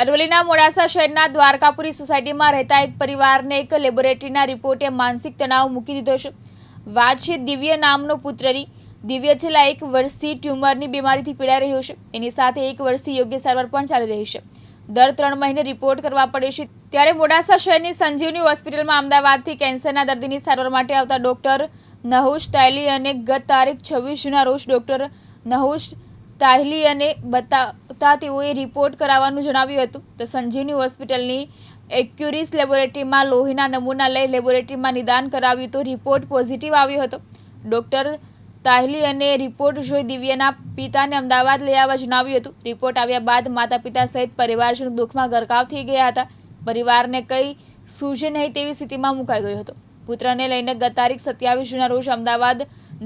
અરવલ્લીના મોડાસા શહેરના દ્વારકાપુરી સોસાયટીમાં રહેતા એક પરિવારને એક લેબોરેટરીના રિપોર્ટે માનસિક તણાવ મૂકી દીધો છે। વાત છે દિવ્ય નામનો પુત્રની। દિવ્ય છેલ્લા 1 વર્ષથી ટ્યુમરની બીમારીથી પીડાઈ રહ્યો છે। એની સાથે 1 વર્ષથી યોગ્ય સારવાર પણ ચાલી રહી છે। દર 3 મહિને રિપોર્ટ કરવા પડે છે। ત્યારે મોડાસા શહેરની સંજીવની હોસ્પિટલમાં અમદાવાદથી કેન્સરના દર્દીની સારવાર માટે આવતા ડોક્ટર નહુશ તાયલી અને ગત તારીખ 26 જૂનના રોજ ડોક્ટર નહુશ તાયલી અને બતાવતા તેઓએ રિપોર્ટ કરાવવાનું જણાવ્યું હતું। તો સંજીવની હોસ્પિટલની એક્યુરિસ લેબોરેટરીમાં લોહીના નમૂના લઈ લેબોરેટરીમાં નિદાન કરાવ્યું તો રિપોર્ટ પોઝિટિવ આવ્યો હતો। ડોક્ટર તાયલી અને રિપોર્ટ જોઈ દિવ્યના પિતાને અમદાવાદ લઈ આવવા જણાવ્યું હતું। રિપોર્ટ આવ્યા બાદ માતા પિતા સહિત પરિવારજનો દુઃખમાં ગરકાવ થઈ ગયા હતા। પરિવારને કંઈ સૂઝે નહીં તેવી સ્થિતિમાં મુકાઈ ગયો હતો। પુત્રને લઈને ગત તારીખ 27 જૂનના રોજ અમદાવાદ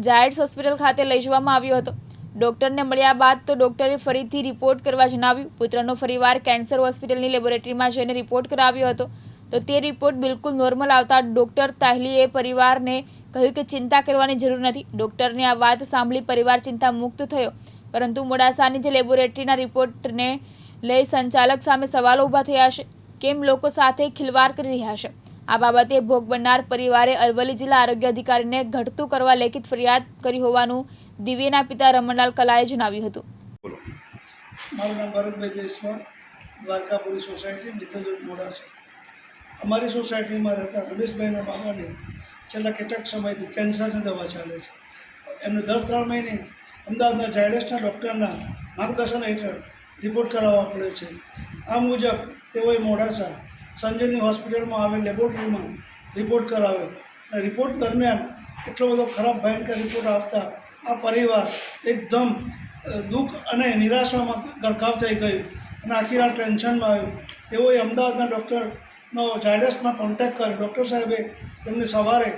જાયડ્સ હોસ્પિટલ ખાતે લઈ જવામાં આવ્યો હતો। ડોક્ટરને મળ્યા બાદ તો ડોક્ટરે ફરીથી રિપોર્ટ કરવા જણાવ્યું। પુત્રનો ફરીવાર કેન્સર હોસ્પિટલની લેબોરેટરીમાં જઈને રિપોર્ટ કરાવ્યો હતો તો તે રિપોર્ટ બિલકુલ નોર્મલ આવતા ડોક્ટર તાહલીએ પરિવારને કહ્યું કે ચિંતા કરવાની જરૂર નથી। ડોક્ટરની આ વાત સાંભળી પરિવાર ચિંતા મુક્ત થયો, પરંતુ મોડાસાની જે લેબોરેટરીના રિપોર્ટને લઈ સંચાલક સામે સવાલો ઊભા થયા છે। કેમ લોકો સાથે ખિલવાડ કરી રહ્યા છે? આ બાબતે ભોગ બનનાર પરિવારે અરવલ્લી જિલ્લા આરોગ્ય અધિકારીને ઘટતું કરવા લેખિત ફરિયાદ કરી હોવાનું દિવ્યના પિતા રમણલાલ કલાએ જણાવ્યું હતું। મારું નામ ભરતભાઈ દેશવાલ, દ્વારકાપુરી સોસાયટી, મિત્રજોત મોડાસા। અમારી સોસાયટીમાં રહેતા રમેશભાઈના મામાને છેલ્લા કેટલાક સમયથી કેન્સરની દવા ચાલે છે। એમને દર 3 મહિને અમદાવાદના જાયડસના ડૉક્ટરના માર્ગદર્શન હેઠળ રિપોર્ટ કરાવવા પડે છે। આ મુજબ તેઓએ મોડાસા સંજીવની હોસ્પિટલમાં આવેલ લેબોરેટરીમાં રિપોર્ટ કરાવ્યો અને રિપોર્ટ દરમિયાન એટલો બધો ખરાબ ભયંકર રિપોર્ટ આવતા આ પરિવાર એકદમ દુઃખ અને નિરાશામાં ગરકાવ થઈ ગયું અને આખી રાત ટેન્શનમાં આવ્યું। તેઓએ અમદાવાદના ડૉક્ટરનો જાયડસમાં કોન્ટેક્ટ કર્યો। ડૉક્ટર સાહેબે તેમને સવારે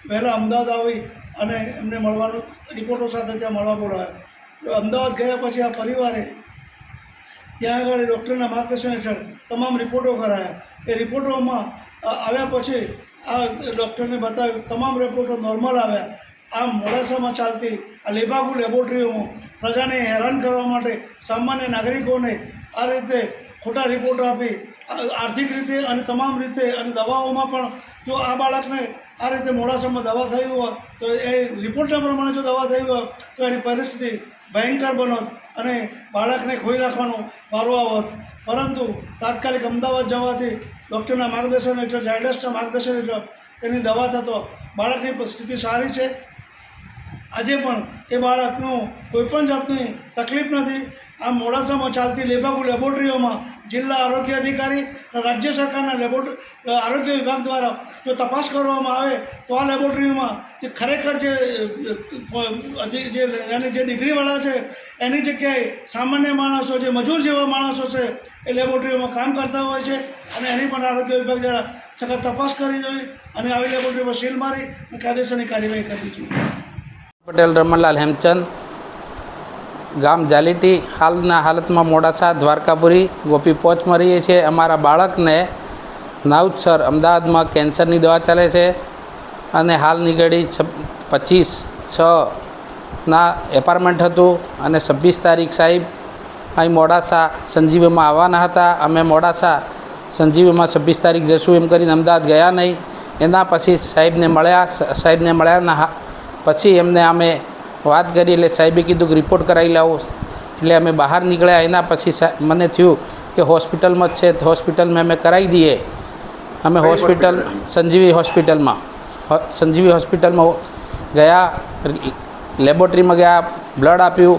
વહેલા અમદાવાદ આવી અને એમને મળવાનું રિપોર્ટો સાથે ત્યાં મળવા બોલાવ્યા। અમદાવાદ ગયા પછી આ પરિવારે ત્યાં આગળ ડૉક્ટરના માર્ગદર્શન હેઠળ તમામ રિપોર્ટો કરાયા। એ રિપોર્ટોમાં આવ્યા પછી આ ડૉક્ટરને બતાવ્યું, તમામ રિપોર્ટો નોર્મલ આવ્યા। આ મોડાસામાં ચાલતી આ લેબાગુ લેબોરેટરીઓમાં પ્રજાને હેરાન કરવા માટે સામાન્ય નાગરિકોને આ રીતે ખોટા રિપોર્ટ આપી આર્થિક રીતે અને તમામ રીતે અને દવાઓમાં પણ જો આ બાળકને આ રીતે મોડાસામાં દવા થઈ હોય તો એ રિપોર્ટના પ્રમાણે જો દવા થઈ હોય તો એની પરિસ્થિતિ ભયંકર બનત અને બાળકને ખોઈ નાખવાનો વારો આવત। પરંતુ તાત્કાલિક અમદાવાદ જવાથી ડૉક્ટરના માર્ગદર્શન હેઠળ જાયડસના માર્ગદર્શન હેઠળ તેની દવા થતો બાળકની સ્થિતિ સારી છે। આજે પણ એ બાળકનું કોઈપણ જાતની તકલીફ નથી। આ મોડાસામાં ચાલતી લેબાગુ લેબોરેટરીઓમાં જિલ્લા આરોગ્ય અધિકારી રાજ્ય સરકારના આરોગ્ય વિભાગ દ્વારા જો તપાસ કરવામાં આવે તો આ લેબોરેટરીમાં જે ખરેખર એની જે ડિગ્રીવાળા છે એની જગ્યાએ સામાન્ય માણસો, જે મજૂર જેવા માણસો છે એ લેબોરેટરીમાં કામ કરતા હોય છે અને એની પણ આરોગ્ય વિભાગ દ્વારા સખત તપાસ કરવી જોઈએ અને આવી લેબોરેટરીમાં સીલ મારી અને કાયદેસરની કાર્યવાહી કરવી જોઈએ। પટેલ રમણલાલ હેમચંદ, ગામ જાલીટી। હાલના હાલતમાં મોડાસા દ્વારકાપુરી ગોપી પોચમાં રહીએ છીએ। અમારા બાળકને નાઉદસર અમદાવાદમાં કેન્સરની દવા ચાલે છે અને હાલની ઘડી 25/6ના એપાર્ટમેન્ટ હતું અને 26 તારીખ સાહેબ અહીં મોડાસા સંજીવીમાં આવવાના હતા। અમે મોડાસા સંજીવીમાં 26 તારીખ જશું એમ કરીને અમદાવાદ ગયા નહીં। એના પછી સાહેબને મળ્યા પછી એમને અમે વાત કરી એટલે સાહેબે કીધું કે રિપોર્ટ કરાવી લાવો। એટલે અમે બહાર નીકળ્યા। એના પછી મને થયું કે હોસ્પિટલમાં જ છે તો હોસ્પિટલમાં અમે કરાવી દઈએ। અમે હોસ્પિટલ સંજીવી હોસ્પિટલમાં ગયા, લેબોરેટરીમાં ગયા, બ્લડ આપ્યું।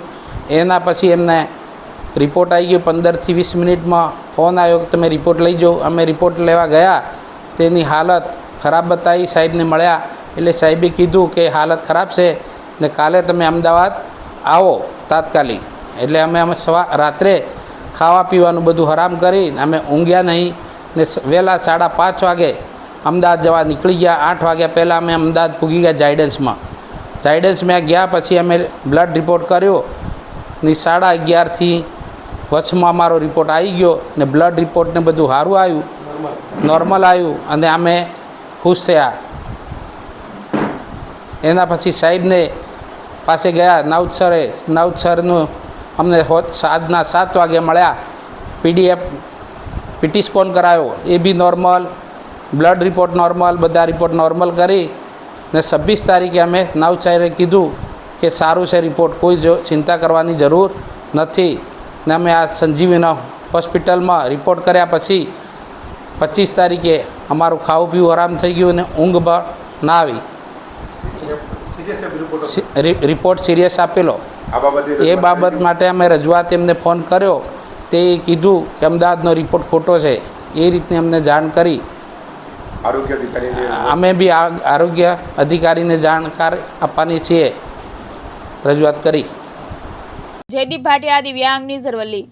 એના પછી એમને રિપોર્ટ આવી ગયો। 15 થી 20 મિનિટમાં ફોન આવ્યો કે તમે રિપોર્ટ લઈ જાઓ। અમે રિપોર્ટ લેવા ગયા, તેની હાલત ખરાબ બતાવી। સાહેબને મળ્યા એટલે સાહેબે કીધું કે હાલત ખરાબ છે ને કાલે તમે અમદાવાદ આવો તાત્કાલિક। એટલે અમે રાત્રે ખાવા પીવાનું બધું હરામ કરીને અમે ઊંઘ્યા નહીં ને વહેલા 5:30 વાગે અમદાવાદ જવા નીકળી ગયા। 8 વાગ્યા પહેલાં અમે અમદાવાદ પૂગી ગયા જાયડન્સમાં ગયા પછી અમે બ્લડ રિપોર્ટ કર્યો ને 11:30થી વચમાં અમારો રિપોર્ટ આવી ગયો ને બ્લડ રિપોર્ટને બધું સારું આવ્યું, નોર્મલ આવ્યું અને અમે ખુશ થયા। એના પછી સાહેબને પાસે ગયા નાઉદસરનું અમને સાંજના 7 વાગે મળ્યા। PDF પીટી સ્કોન કરાયો એ બી નોર્મલ, બ્લડ રિપોર્ટ નોર્મલ, બધા રિપોર્ટ નોર્મલ કરી ને 26 તારીખે અમે નવસારે કીધું કે સારું છે રિપોર્ટ, કોઈ ચિંતા કરવાની જરૂર નથી ને અમે આ સંજીવની હોસ્પિટલમાં રિપોર્ટ કર્યા પછી 25 તારીખે અમારું ખાવું પીવું આરામ થઈ ગયું અને ઊંઘ પણ ના આવી. રિપોર્ટ સિરિયસ આપેલો. એ બાબત માટે અમે રજૂઆત એમને ફોન કર્યો, તે કીધું કે અમદાવાદનો રિપોર્ટ ખોટો છે, એ રીતની અમને જાણ કરી. આરોગ્ય અધિકારીને અમે બી આરોગ્ય અધિકારીને જાણકાર આપવાની છીએ, રજૂઆત કરી. જયદીપ ભાટિયા, દિવ્યાંગ ન્યૂઝ અરવલ્લી.